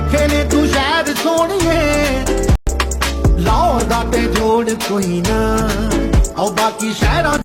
ਔਖੇ ਨੇ ਤੂੰ ਸ਼ਹਿਰ ਸੋਹਣੀਏ ਲਾਹੌਰ ਦਾ ਤੇ ਜੋੜ ਕੋਈ ਨਾ, ਉਹ ਬਾਕੀ ਸ਼ਹਿਰਾਂ